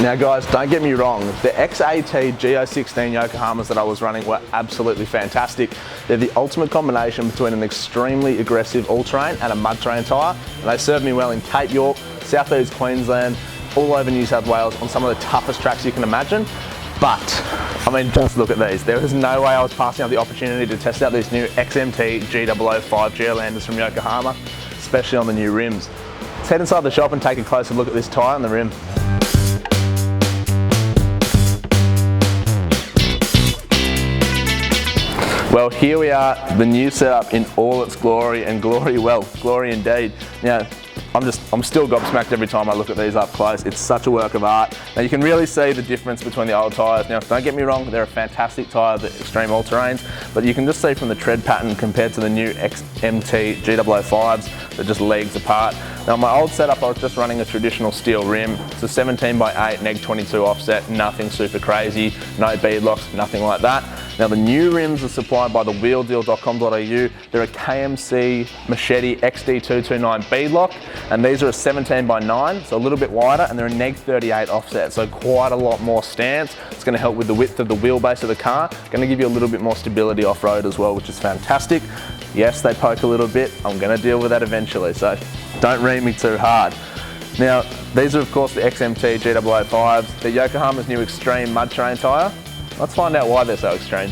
Now guys, don't get me wrong, the XMT G016 Yokohamas that I was running were absolutely fantastic. They're the ultimate combination between an extremely aggressive all-terrain and a mud terrain tyre, and they served me well in Cape York, South East Queensland, all over New South Wales on some of the toughest tracks you can imagine. But, I mean, just look at these. There was no way I was passing up the opportunity to test out these new XMT G005 Geolandars from Yokohama, especially on the new rims. Let's head inside the shop and take a closer look at this tyre and the rim. Well, here we are, the new setup in all its glory, and glory well, glory indeed. Now, I'm still gobsmacked every time I look at these up close. It's such a work of art. Now you can really see the difference between the old tyres. Now don't get me wrong, they're a fantastic tyre, the extreme all-terrains, but you can just see from the tread pattern compared to the new XMT G005s, they're just leagues apart. Now my old setup, I was just running a traditional steel rim. It's a 17x8 neg 22 offset, nothing super crazy, no beadlocks, nothing like that. Now the new rims are supplied by the wheeldeal.com.au. They're a KMC Machete XD229 beadlock, and these are a 17x9, so a little bit wider, and they're a neg 38 offset, so quite a lot more stance. It's going to help with the width of the wheelbase of the car, going to give you a little bit more stability off-road as well, which is fantastic. Yes, they poke a little bit, I'm going to deal with that eventually, so don't read me too hard. Now, these are of course the XMT G005s, they're Yokohama's new extreme mud terrain tyre. Let's find out why they're so extreme.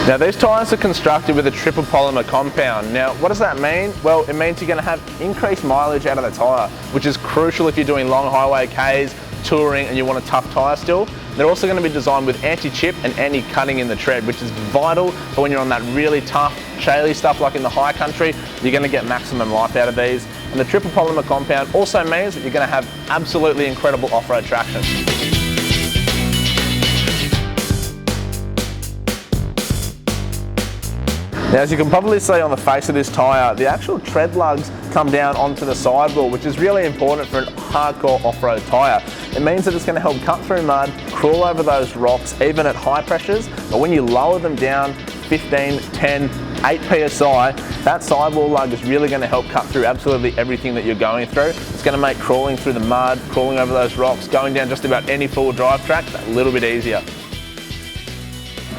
Now these tyres are constructed with a triple polymer compound. Now what does that mean? Well, it means you're going to have increased mileage out of the tyre, which is crucial if you're doing long highway Ks, touring and you want a tough tyre still. They're also going to be designed with anti-chip and anti-cutting in the tread, which is vital for when you're on that really tough, shaly stuff like in the high country. You're going to get maximum life out of these. And the triple polymer compound also means that you're going to have absolutely incredible off-road traction. Now as you can probably see on the face of this tyre, the actual tread lugs come down onto the sidewall, which is really important for a hardcore off-road tyre. It means that it's going to help cut through mud, crawl over those rocks, even at high pressures, but when you lower them down 15, 10, 8 PSI, that sidewall lug is really going to help cut through absolutely everything that you're going through. It's going to make crawling through the mud, crawling over those rocks, going down just about any full drive track a little bit easier.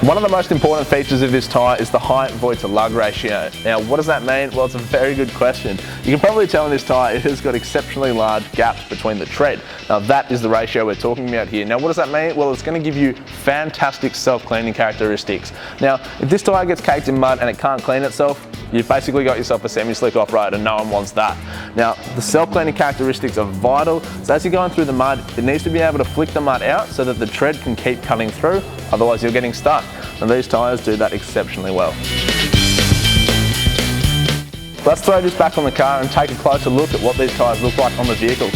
One of the most important features of this tyre is the height void to lug ratio. Now what does that mean? Well, it's a very good question. You can probably tell in this tyre it has got exceptionally large gaps between the tread. Now that is the ratio we're talking about here. Now what does that mean? Well, it's going to give you fantastic self-cleaning characteristics. Now if this tyre gets caked in mud and it can't clean itself, you've basically got yourself a semi-slick off-road and no one wants that. Now the self-cleaning characteristics are vital, so as you're going through the mud, it needs to be able to flick the mud out so that the tread can keep cutting through, otherwise you're getting stuck. And these tyres do that exceptionally well. Let's throw this back on the car and take a closer look at what these tyres look like on the vehicle.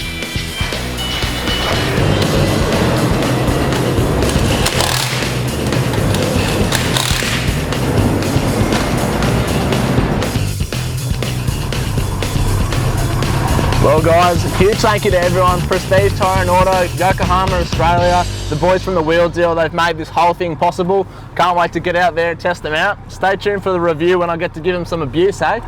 Well guys, huge thank you to everyone, Prestige Tyre and Auto, Yokohama, Australia, the boys from the Wheel Deal, they've made this whole thing possible. Can't wait to get out there and test them out. Stay tuned for the review when I get to give them some abuse, eh?